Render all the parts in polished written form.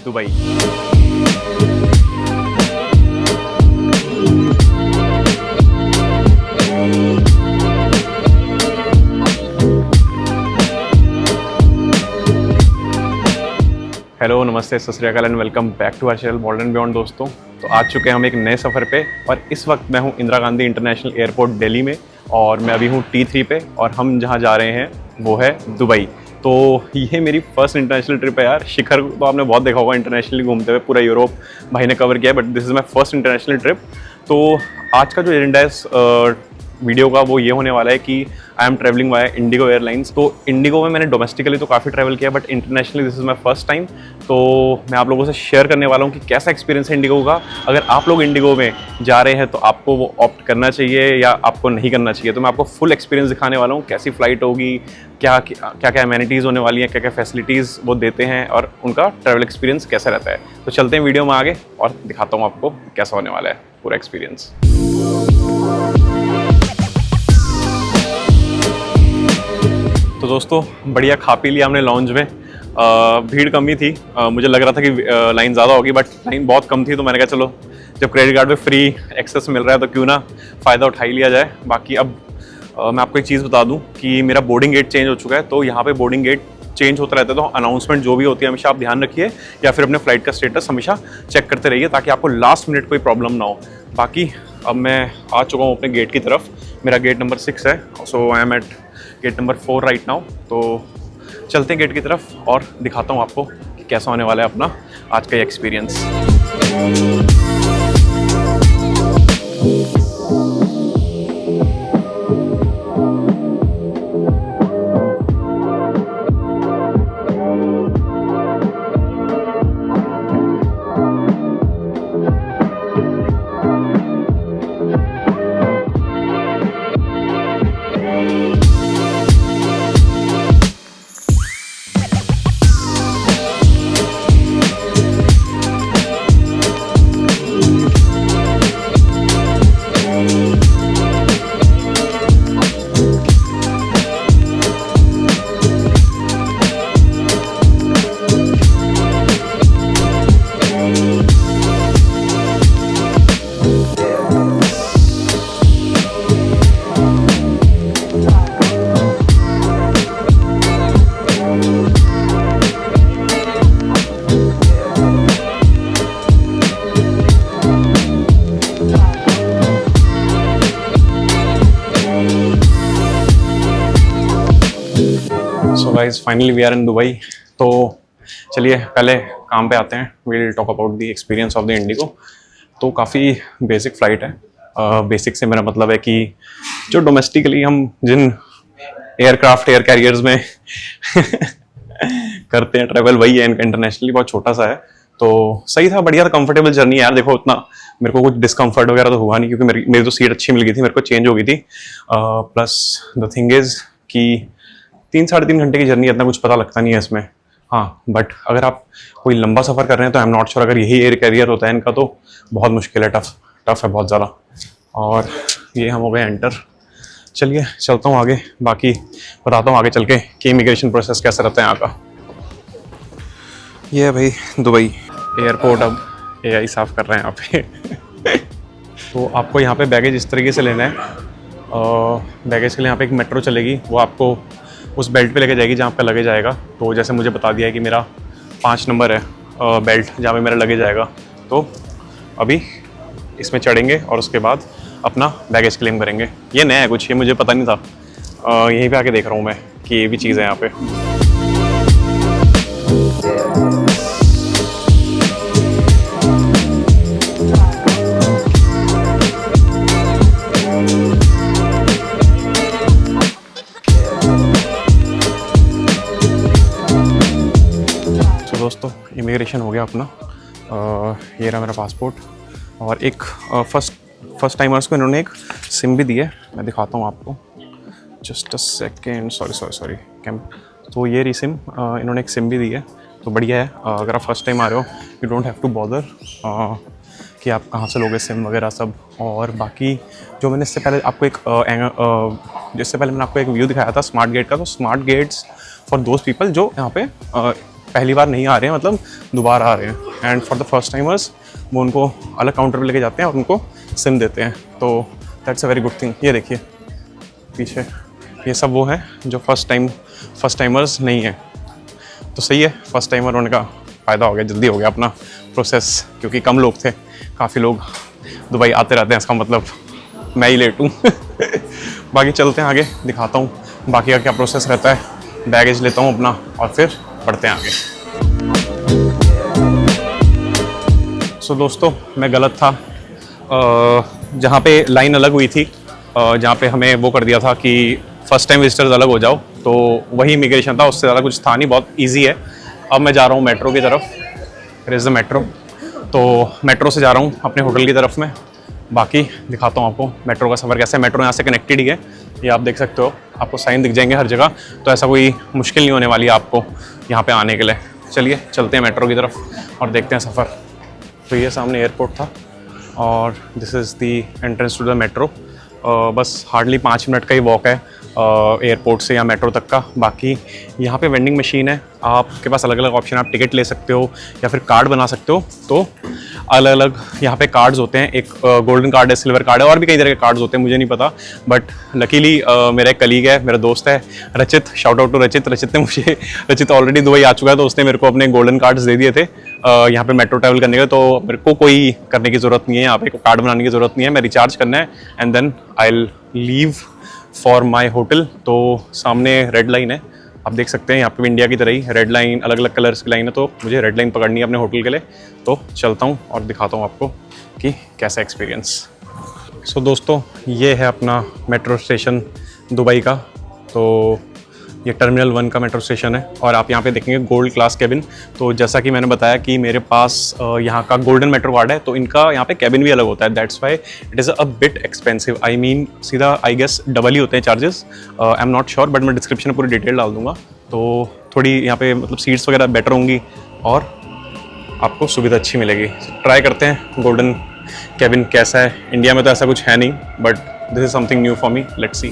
Dubai. Hello, नमस्ते, Sat Shri Akal and welcome back to our channel Bold and Beyond. दोस्तों, तो आज चुके हैं हम एक नए सफ़र पे और इस वक्त मैं हूँ इंदिरा गांधी इंटरनेशनल एयरपोर्ट दिल्ली में और मैं अभी हूँ T3 पे और हम जहाँ जा रहे हैं वो है दुबई। तो ये मेरी फर्स्ट इंटरनेशनल ट्रिप है यार। शिखर तो आपने बहुत देखा होगा इंटरनेशनली घूमते हुए, पूरा यूरोप भाई ने कवर किया है, but this is my first international trip. तो आज का जो एजेंडा है वीडियो का वो ये होने वाला है कि I am travelling via Indigo airlines. तो इंडिगो में मैंने डोमेस्टिकली तो काफ़ी ट्रैवल किया, but internationally this is my first time. तो मैं आप लोगों से शेयर करने वाला हूँ कि कैसा एक्सपीरियंस है इंडिगो का। अगर आप लोग इंडिगो में जा रहे हैं तो आपको वो ऑप्ट करना चाहिए या आपको नहीं करना चाहिए। तो मैं आपको फुल एक्सपीरियंस दिखाने वाला हूँ, कैसी फ़्लाइट होगी, क्या क्या अमेनिटीज़ होने वाली हैं, क्या क्या फैसिलिटीज़ वो देते हैं और उनका ट्रैवल एक्सपीरियंस कैसा रहता है। तो चलते हैं वीडियो में आगे और दिखाता हूँ आपको कैसा होने वाला है पूरा एक्सपीरियंस। तो दोस्तों, बढ़िया खा पी लिया हमने लॉन्ज में। भीड़ कम ही थी। मुझे लग रहा था कि लाइन ज़्यादा होगी, बट लाइन बहुत कम थी। तो मैंने कहा चलो, जब क्रेडिट कार्ड पे फ्री एक्सेस मिल रहा है तो क्यों ना फ़ायदा उठा ही लिया जाए। बाकी अब मैं आपको एक चीज़ बता दूं कि मेरा बोर्डिंग गेट चेंज हो चुका है। तो यहाँ पे बोर्डिंग गेट चेंज होता रहता है, तो अनाउंसमेंट जो भी होती है हमेशा आप ध्यान रखिए या फिर अपने फ्लाइट का स्टेटस हमेशा चेक करते रहिए ताकि आपको लास्ट मिनट कोई प्रॉब्लम ना हो। बाकी अब मैं आ चुका हूँ अपने गेट की तरफ। मेरा गेट नंबर 6 है, so I am at gate number 4 right now. तो चलते हैं गेट की तरफ और दिखाता हूँ आपको कि कैसा होने वाला है अपना आज का ये experience. So guys, finally we are in Dubai. तो चलिए पहले काम पे आते हैं। We'll talk about the experience of the IndiGo. तो काफ़ी बेसिक फ़्लाइट है। बेसिक से मेरा मतलब है कि जो डोमेस्टिकली हम जिन एयरक्राफ्ट एयर कैरियर्स में करते हैं ट्रैवल, वही है। इनका इंटरनेशनली बहुत छोटा सा है, तो सही था, बढ़िया था, कंफर्टेबल जर्नी है यार। देखो, उतना मेरे को कुछ डिस्कम्फर्ट वगैरह तो हुआ नहीं क्योंकि मेरी तो सीट अच्छी मिल गई थी, मेरे को चेंज हो गई थी। प्लस द थिंग इज़ कि 3-3.5 घंटे की जर्नी, इतना कुछ पता लगता नहीं है इसमें। हाँ, बट अगर आप कोई लंबा सफ़र कर रहे हैं तो आई एम नॉट श्योर, अगर यही एयर कैरियर होता है इनका तो बहुत मुश्किल है, टफ है बहुत ज़्यादा। और ये हम हो गए एंटर। चलिए चलता हूँ आगे, बाकी बताता हूँ आगे चल के कि इमिग्रेशन प्रोसेस कैसा रहता है यहाँ का। ये है भाई दुबई एयरपोर्ट। अब AI साफ़ कर रहे हैं यहाँ पे। तो आपको यहाँ पे बैगेज इस तरीके से लेना है। बैगेज के लिए यहाँ पे एक मेट्रो चलेगी, वो आपको उस बेल्ट पे लेके जाएगी जहाँ आपका लगेज आएगा। तो जैसे मुझे बता दिया है कि मेरा 5 नंबर है बेल्ट जहाँ पे मेरा लगेज आएगा। तो अभी इसमें चढ़ेंगे और उसके बाद अपना बैगेज क्लेम करेंगे। ये नया है कुछ, ये मुझे पता नहीं था। यहीं पे आके देख रहा हूँ मैं कि ये भी चीज़ है यहाँ पे। दोस्तों, इमिग्रेशन हो गया अपना। ये रहा मेरा पासपोर्ट और एक फर्स्ट टाइमर्स को इन्होंने एक सिम भी दी है। मैं दिखाता हूँ आपको, just a second. Sorry cam. तो ये रही सिम, इन्होंने एक सिम भी दी है, तो बढ़िया है। अगर आप फर्स्ट टाइम आ रहे हो, you don't have to bother कि आप कहाँ से लोगे सिम वगैरह सब। और बाकी जो मैंने इससे पहले आपको एक व्यू दिखाया था स्मार्ट गेट का। तो smart gates for those people जो यहाँ पे पहली बार नहीं आ रहे हैं, मतलब दोबारा आ रहे हैं। And for the first timers वो उनको अलग काउंटर पे लेके जाते हैं और उनको सिम देते हैं, तो that's a very good thing. ये देखिए पीछे ये सब वो हैं जो फर्स्ट टाइमर्स नहीं हैं, तो सही है। फर्स्ट टाइमर होने का फ़ायदा हो गया, जल्दी हो गया अपना प्रोसेस, क्योंकि कम लोग थे, काफ़ी लोग दुबई आते रहते हैं, इसका मतलब मैं ही लेट हूँ। बाकी चलते हैं आगे, दिखाता हूँ बाकी का क्या प्रोसेस रहता है। बैगेज लेता हूँ अपना और फिर बढ़ते हैं आगे। सो दोस्तों मैं गलत था, जहाँ पे लाइन अलग हुई थी, जहाँ पे हमें वो कर दिया था कि फर्स्ट टाइम विजिटर्स अलग हो जाओ, तो वही इमिग्रेशन था, उससे ज़्यादा कुछ था नहीं, बहुत इजी है। अब मैं जा रहा हूँ मेट्रो की तरफ, फिर इज़ द मेट्रो, तो मेट्रो से जा रहा हूँ अपने होटल की तरफ में। बाकी दिखाता हूँ आपको मेट्रो का सफ़र कैसा है। मेट्रो यहाँ से कनेक्टेड ही है, ये आप देख सकते हो, आपको साइन दिख जाएंगे हर जगह, तो ऐसा कोई मुश्किल नहीं होने वाली है आपको यहाँ पे आने के लिए। चलिए चलते हैं मेट्रो की तरफ और देखते हैं सफ़र। तो ये सामने एयरपोर्ट था और this is the entrance to the metro. बस हार्डली 5 मिनट का ही वॉक है एयरपोर्ट से या मेट्रो तक का। बाकी यहाँ पे वेंडिंग मशीन है, आपके पास अलग अलग ऑप्शन, आप टिकट ले सकते हो या फिर कार्ड बना सकते हो। तो अलग अलग यहाँ पे कार्ड्स होते हैं, एक गोल्डन कार्ड है, सिल्वर कार्ड है, और भी कई तरह के कार्ड्स होते हैं, मुझे नहीं पता। बट लकीली मेरा एक कलीग है, मेरा दोस्त है रचित, शाउट आउट टू रचित ने मुझे, रचित ऑलरेडी दुबई आ चुका है, तो उसने मेरे को अपने गोल्डन कार्ड्स दे दिए थे यहाँ पे मेट्रो ट्रैवल करने का। तो मेरे को कोई करने की ज़रूरत नहीं है, यहाँ पे कार्ड बनाने की ज़रूरत नहीं है, मैं रिचार्ज करना है and then I will leave for my hotel. तो सामने रेड लाइन है, आप देख सकते हैं, यहाँ पे भी इंडिया की तरह ही रेड लाइन, अलग अलग कलर्स की लाइन है, तो मुझे रेड लाइन पकड़नी है अपने होटल के लिए। तो चलता हूँ और दिखाता हूँ आपको कि कैसा एक्सपीरियंस। सो दोस्तों ये है अपना मेट्रो स्टेशन दुबई का, तो ये टर्मिनल 1 का मेट्रो स्टेशन है और आप यहाँ पे देखेंगे गोल्ड क्लास केबिन। तो जैसा कि मैंने बताया कि मेरे पास यहाँ का गोल्डन मेट्रो कार्ड है, तो इनका यहाँ पे केबिन भी अलग होता है, that's why it is a bit expensive. I mean सीधा आई गेस डबल ही होते हैं charges, I am not sure, but मैं डिस्क्रिप्शन में पूरी डिटेल डाल दूँगा। तो थोड़ी यहाँ पे मतलब सीट्स वगैरह बेटर होंगी और आपको सुविधा अच्छी मिलेगी। ट्राई करते हैं गोल्डन केबिन कैसा है। इंडिया में तो ऐसा कुछ है नहीं, but this is something new for me, let's see.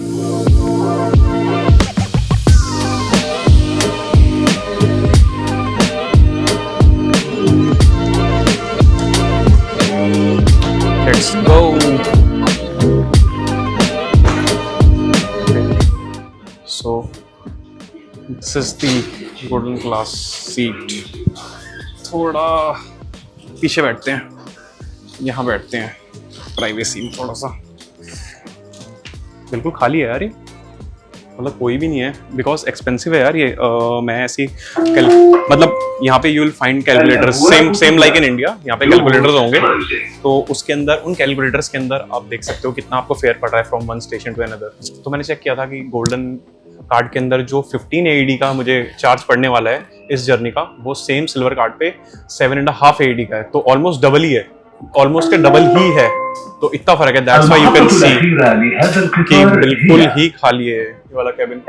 Let's go. So this is the golden class seat. थोड़ा पीछे बैठते हैं, यहाँ बैठते हैं, प्राइवेसी थोड़ा सा। बिल्कुल खाली है यार ये, मतलब कोई भी नहीं है, बिकॉज एक्सपेंसिव है यार ये। मैं ऐसी मतलब यहाँ पे you will find calculators same like in India, यहाँ पे कैलकुलेटर्स होंगे, तो उसके अंदर उन कैलकुलेटर्स के अंदर आप देख सकते हो कितना आपको फेयर पड़ रहा है from one station to another. तो मैंने चेक किया था कि गोल्डन कार्ड के अंदर जो 15 AED का मुझे चार्ज पड़ने वाला है इस जर्नी का, वो सेम सिल्वर कार्ड पे 7.5 AED का है, तो ऑलमोस्ट डबल ही है, ऑलमोस्ट के डबल ही है। तो इतना फर्क है, that's why you can see कि बिल्कुल ही खाली है ये वाला cabin.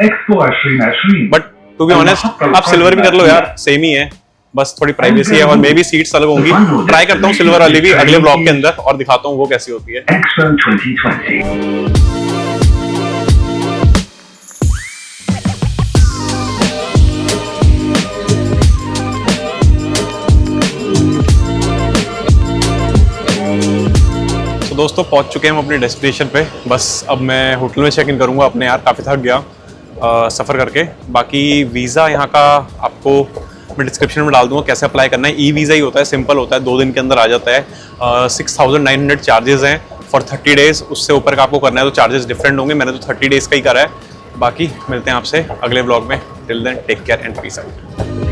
But to be honest आप सिल्वर भी कर लो यार, सेम ही है, बस थोड़ी प्राइवेसी है और मे बी सीट्स अलग होंगी। ट्राई करता हूँ सिल्वर वाली भी अगले ब्लॉग के अंदर और दिखाता हूँ वो कैसी होती है। दोस्तों पहुंच चुके हैं हम अपनी डेस्टिनेशन पे, बस अब मैं होटल में चेक इन करूंगा अपने, यार काफ़ी थक गया सफ़र करके। बाकी वीज़ा यहाँ का आपको मैं डिस्क्रिप्शन में डाल दूंगा कैसे अप्लाई करना है। ई वीज़ा ही होता है, सिंपल होता है, 2 दिन के अंदर आ जाता है। 6900 चार्जेस हैं फॉर 30 डेज़, उससे ऊपर का आपको करना है तो चार्जेस डिफरेंट होंगे। मैंने तो 30 डेज़ का ही करा है। बाकी मिलते हैं आपसे अगले ब्लॉग में, till then take care and peace out.